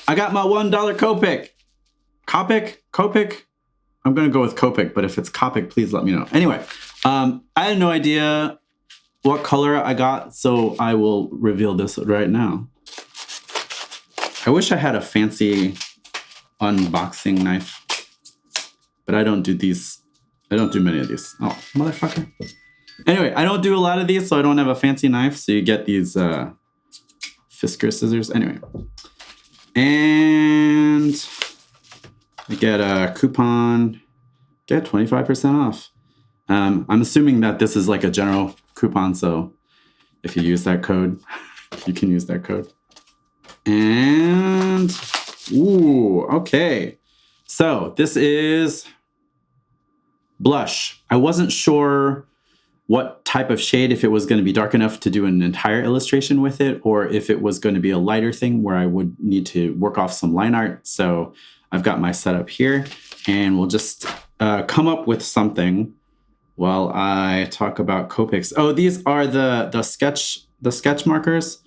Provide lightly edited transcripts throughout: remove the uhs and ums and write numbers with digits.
I got my $1 Copic. Copic? I'm going to go with Copic, but if it's Copic, please let me know. Anyway, I had no idea what color I got, so I will reveal this right now. I wish I had a fancy unboxing knife, but I don't do these. I don't do many of these. Oh, motherfucker. Anyway, I don't do a lot of these, so I don't have a fancy knife, so you get these Fisker scissors. Anyway. And I get a coupon, get 25% off. I'm assuming that this is like a general coupon, so if you use that code, you can use that code. And, ooh, okay. So this is blush. I wasn't sure what type of shade, if it was going to be dark enough to do an entire illustration with it, or if it was going to be a lighter thing where I would need to work off some line art. So I've got my setup here, and we'll just come up with something while I talk about Copics. Oh, these are the sketch markers.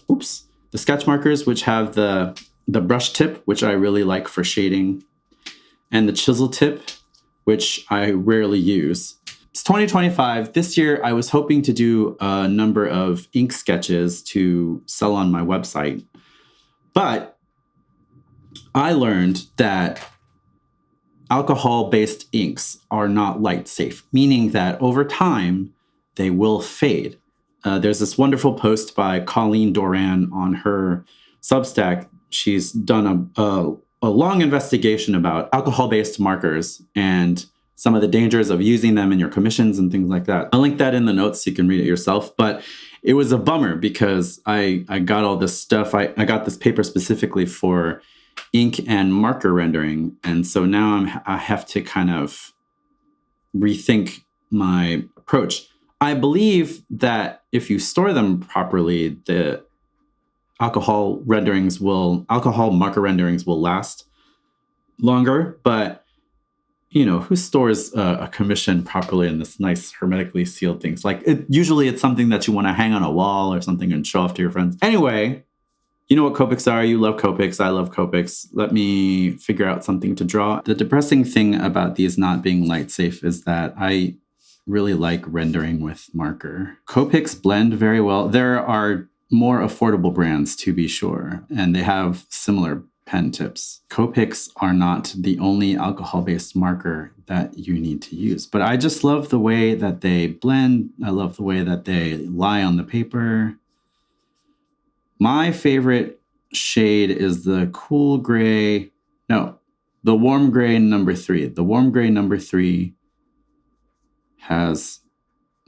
Oops. The sketch markers, which have the brush tip, which I really like for shading, and the chisel tip, which I rarely use. It's 2025. This year, I was hoping to do a number of ink sketches to sell on my website. But I learned that alcohol-based inks are not light safe, meaning that over time, they will fade. There's this wonderful post by Colleen Doran on her Substack. She's done a long investigation about alcohol-based markers and some of the dangers of using them in your commissions and things like that. I'll link that in the notes so you can read it yourself. But it was a bummer because I got all this stuff. I got this paper specifically for ink and marker rendering. And so now I have to kind of rethink my approach. I believe that if you store them properly, the alcohol marker renderings will last longer. But you know, who stores a commission properly in this nice hermetically sealed things? Like, usually it's something that you want to hang on a wall or something and show off to your friends. Anyway, you know what Copics are. You love Copics. I love Copics. Let me figure out something to draw. The depressing thing about these not being light safe is that I really like rendering with marker. Copics blend very well. There are more affordable brands, to be sure, and they have similar pen tips. Copics are not the only alcohol-based marker that you need to use, but I just love the way that they blend. I love the way that they lie on the paper. My favorite shade is the warm gray number 3. The warm gray number 3 has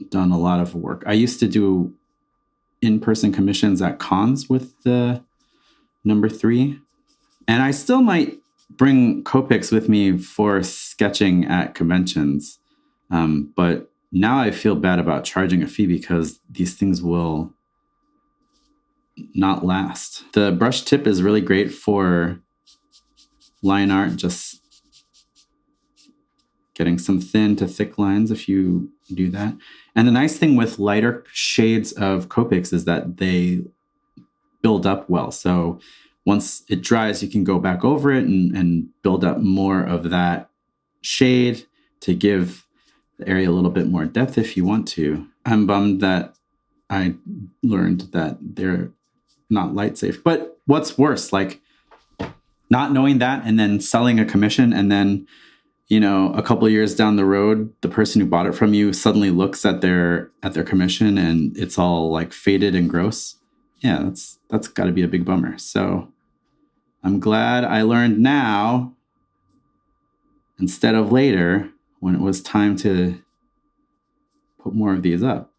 done a lot of work. I used to do in-person commissions at cons with the number 3. And I still might bring Copics with me for sketching at conventions. But now I feel bad about charging a fee because these things will not last. The brush tip is really great for line art, just getting some thin to thick lines if you do that. And the nice thing with lighter shades of Copics is that they build up well. So once it dries, you can go back over it and build up more of that shade to give the area a little bit more depth if you want to. I'm bummed that I learned that they're not light safe. But what's worse, like not knowing that and then selling a commission and then, you know, a couple of years down the road, the person who bought it from you suddenly looks at their commission and it's all like faded and gross. Yeah, that's got to be a big bummer. So I'm glad I learned now instead of later when it was time to put more of these up.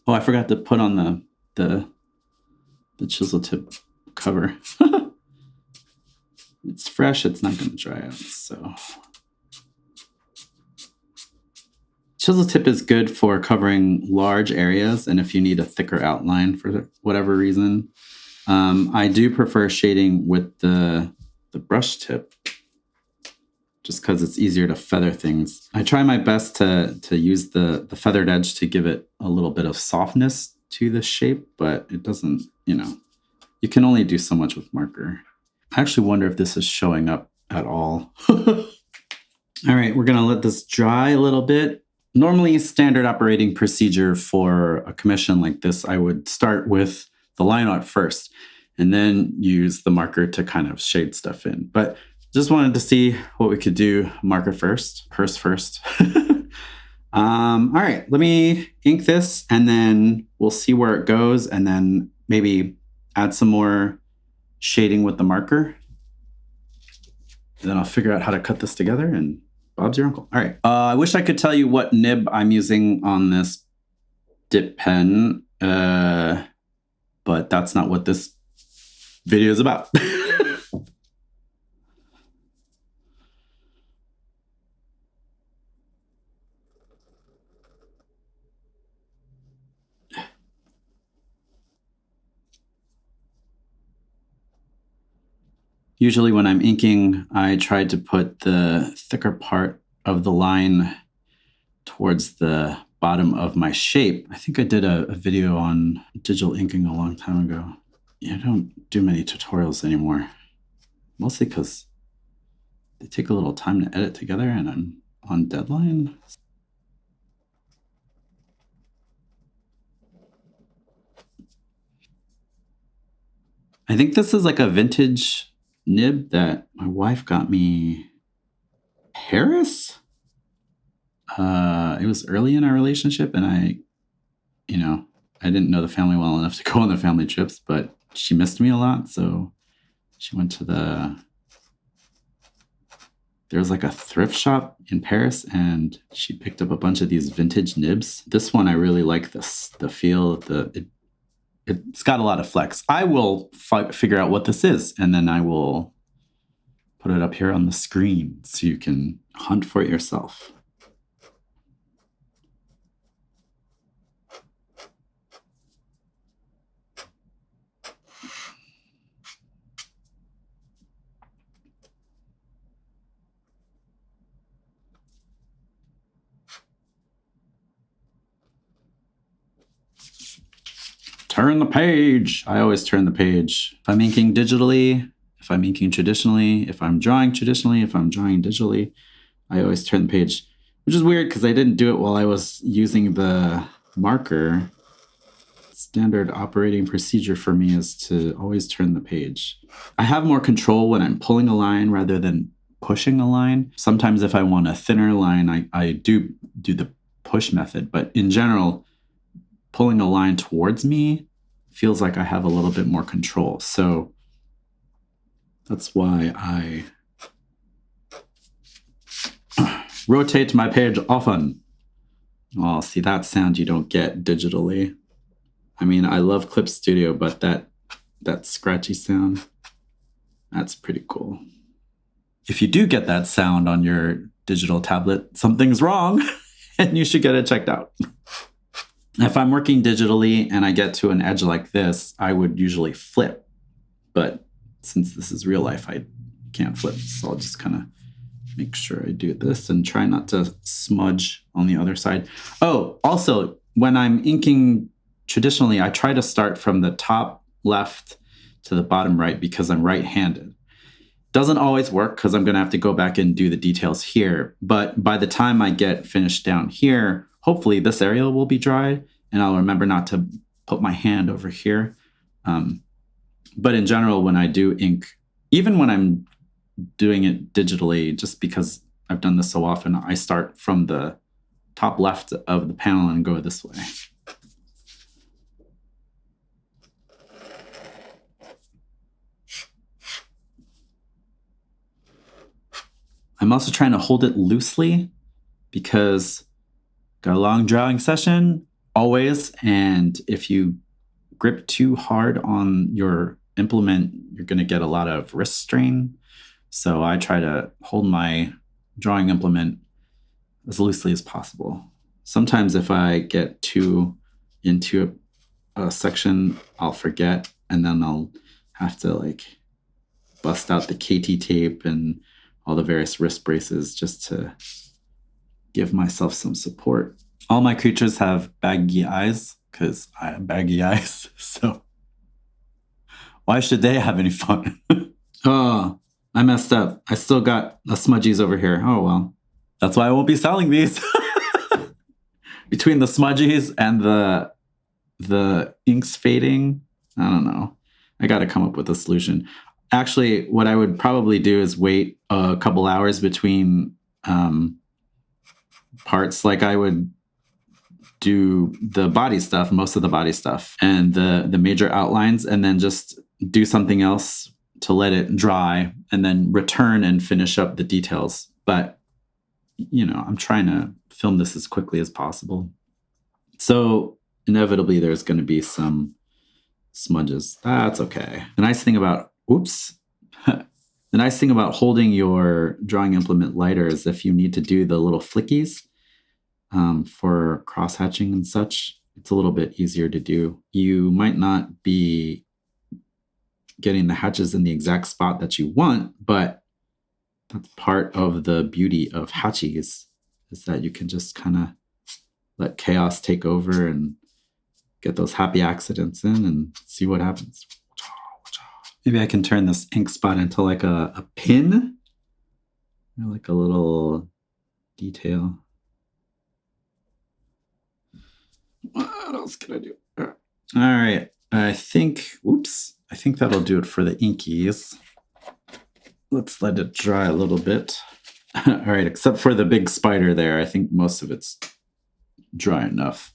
Oh, I forgot to put on the chisel tip cover. It's fresh. It's not going to dry out. So chisel tip is good for covering large areas, and if you need a thicker outline for whatever reason. I do prefer shading with the brush tip. just because it's easier to feather things. I try my best to use the feathered edge to give it a little bit of softness to the shape, but it doesn't, you can only do so much with marker. I actually wonder if this is showing up at all. All right, we're gonna let this dry a little bit. Normally, standard operating procedure for a commission like this, I would start with the line art first and then use the marker to kind of shade stuff in. But just wanted to see what we could do. Marker first, purse first. All right, let me ink this and then we'll see where it goes and then maybe add some more shading with the marker. Then I'll figure out how to cut this together and Bob's your uncle. All right. I wish I could tell you what nib I'm using on this dip pen, but that's not what this video is about. Usually when I'm inking, I try to put the thicker part of the line towards the bottom of my shape. I think I did a video on digital inking a long time ago. I don't do many tutorials anymore, mostly because they take a little time to edit together and I'm on deadline. I think this is like a vintage nib that my wife got me Paris. It was early in our relationship and I didn't know the family well enough to go on the family trips, but she missed me a lot. So she went to there was like a thrift shop in Paris and she picked up a bunch of these vintage nibs. This one, I really like the feel, it's got a lot of flex. I will figure out what this is and then I will put it up here on the screen so you can hunt for it yourself. Turn the page. I always turn the page. If I'm inking digitally, if I'm inking traditionally, if I'm drawing traditionally, if I'm drawing digitally, I always turn the page, which is weird because I didn't do it while I was using the marker. Standard operating procedure for me is to always turn the page. I have more control when I'm pulling a line rather than pushing a line. Sometimes if I want a thinner line, I do the push method, but in general, pulling a line towards me feels like I have a little bit more control. So that's why I rotate my page often. Oh, see, that sound you don't get digitally. I mean, I love Clip Studio, but that scratchy sound, that's pretty cool. If you do get that sound on your digital tablet, something's wrong and you should get it checked out. If I'm working digitally and I get to an edge like this, I would usually flip. But since this is real life, I can't flip. So I'll just kind of make sure I do this and try not to smudge on the other side. Oh, also, when I'm inking traditionally, I try to start from the top left to the bottom right because I'm right-handed. Doesn't always work because I'm going to have to go back and do the details here. But by the time I get finished down here, hopefully this area will be dry and I'll remember not to put my hand over here. But in general, when I do ink, even when I'm doing it digitally, just because I've done this so often, I start from the top left of the panel and go this way. I'm also trying to hold it loosely because got a long drawing session always. And if you grip too hard on your implement, you're going to get a lot of wrist strain. So I try to hold my drawing implement as loosely as possible. Sometimes if I get too into a section, I'll forget and then I'll have to like bust out the KT tape and all the various wrist braces just to give myself some support. All my creatures have baggy eyes because I have baggy eyes. So why should they have any fun? Oh, I messed up. I still got the smudgies over here. Oh, well. That's why I won't be selling these. Between the smudgies and the inks fading, I don't know. I got to come up with a solution. Actually, what I would probably do is wait a couple hours between parts. Like I would do the body stuff, most of the body stuff, and the major outlines, and then just do something else to let it dry, and then return and finish up the details. But, you know, I'm trying to film this as quickly as possible. So inevitably there's going to be some smudges. That's okay. The nice thing about, the nice thing about holding your drawing implement lighter is if you need to do the little flickies for cross hatching and such, it's a little bit easier to do. You might not be getting the hatches in the exact spot that you want, but that's part of the beauty of hatchies, is that you can just kind of let chaos take over and get those happy accidents in and see what happens. Maybe I can turn this ink spot into like a pin, or like a little detail. What else can I do? All right. I think that'll do it for the inkies. Let's let it dry a little bit. All right, except for the big spider there. I think most of it's dry enough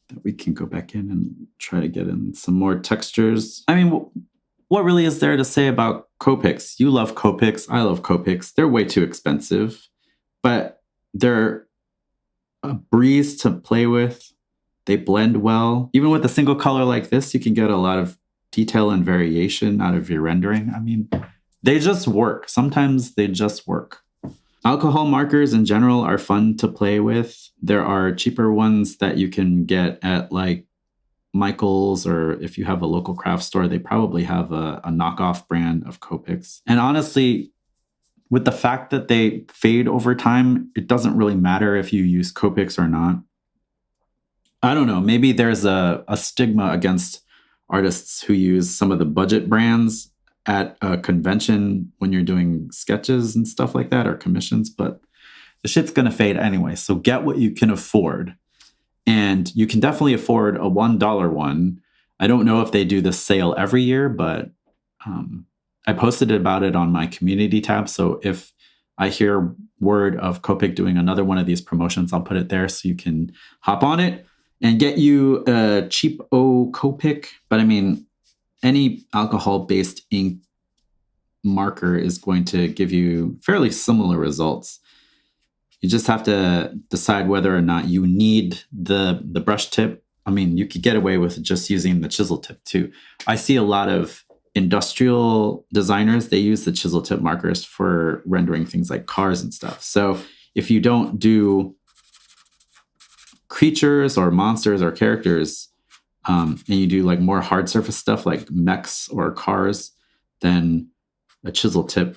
that we can go back in and try to get in some more textures. I mean, what really is there to say about Copics? You love Copics. I love Copics. They're way too expensive, but they're a breeze to play with. They blend well. Even with a single color like this, you can get a lot of detail and variation out of your rendering. I mean, they just work. Sometimes they just work. Alcohol markers in general are fun to play with. There are cheaper ones that you can get at like Michael's, or if you have a local craft store, they probably have a knockoff brand of Copics. And honestly, with the fact that they fade over time, it doesn't really matter if you use Copics or not. I don't know. Maybe there's a stigma against artists who use some of the budget brands at a convention when you're doing sketches and stuff like that, or commissions, but the shit's going to fade anyway. So get what you can afford. And you can definitely afford a $1 one. I don't know if they do this sale every year, but I posted about it on my community tab. So if I hear word of Copic doing another one of these promotions, I'll put it there so you can hop on it and get you a cheap Copic. But I mean, any alcohol-based ink marker is going to give you fairly similar results. You just have to decide whether or not you need the brush tip. I mean, you could get away with just using the chisel tip too. I see a lot of industrial designers, they use the chisel tip markers for rendering things like cars and stuff. So if you don't do creatures or monsters or characters, and you do like more hard surface stuff like mechs or cars, then a chisel tip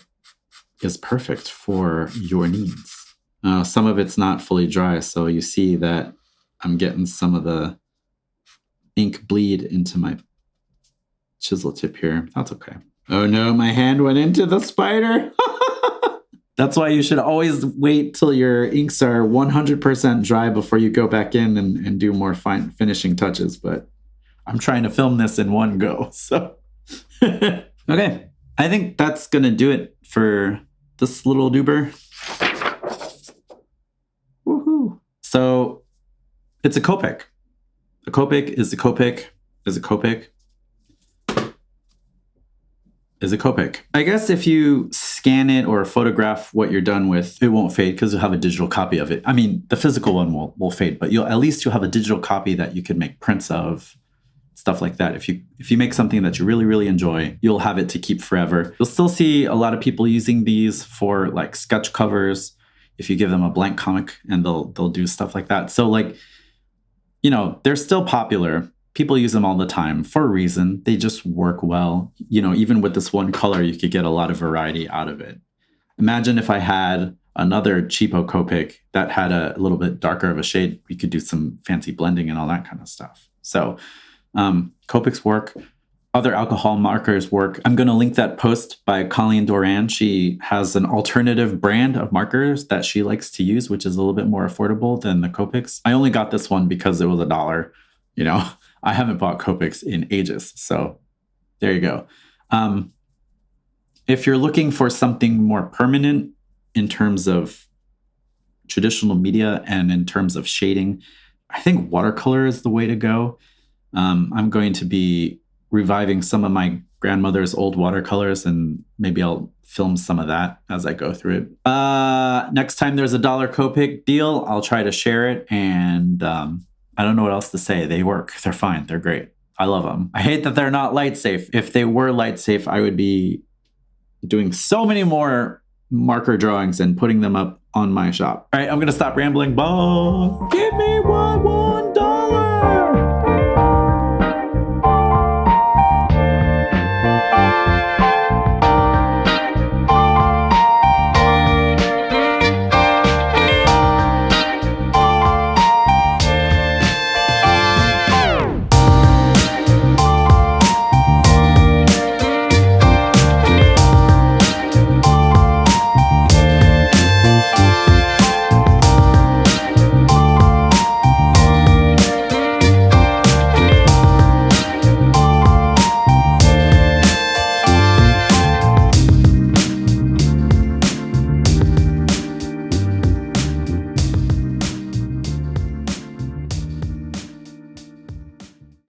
is perfect for your needs. Some of it's not fully dry, so you see that I'm getting some of the ink bleed into my chisel tip here. That's okay. Oh no, my hand went into the spider. That's why you should always wait till your inks are 100% dry before you go back in and do more fine finishing touches. But I'm trying to film this in one go. So, okay. I think that's going to do it for this little doober. Woohoo. So it's a Copic. A Copic is a Copic is a Copic is a Copic. I guess if you scan it or photograph what you're done with, it won't fade because you'll have a digital copy of it. I mean, the physical one will fade, but at least you'll have a digital copy that you can make prints of, stuff like that. If you make something that you really, really enjoy, you'll have it to keep forever. You'll still see a lot of people using these for like sketch covers. If you give them a blank comic, and they'll do stuff like that. So like, you know, they're still popular. People use them all the time for a reason. They just work well. You know, even with this one color, you could get a lot of variety out of it. Imagine if I had another cheapo Copic that had a little bit darker of a shade. We could do some fancy blending and all that kind of stuff. So Copics work. Other alcohol markers work. I'm going to link that post by Colleen Doran. She has an alternative brand of markers that she likes to use, which is a little bit more affordable than the Copics. I only got this one because it was $1. You know, I haven't bought Copics in ages. So there you go. If you're looking for something more permanent in terms of traditional media and in terms of shading, I think watercolor is the way to go. I'm going to be reviving some of my grandmother's old watercolors, and maybe I'll film some of that as I go through it. Next time there's a $1 Copic deal, I'll try to share it. And I don't know what else to say. They work. They're fine. They're great. I love them. I hate that they're not light safe. If they were light safe, I would be doing so many more marker drawings and putting them up on my shop. All right, I'm going to stop rambling. Bye. Give me one.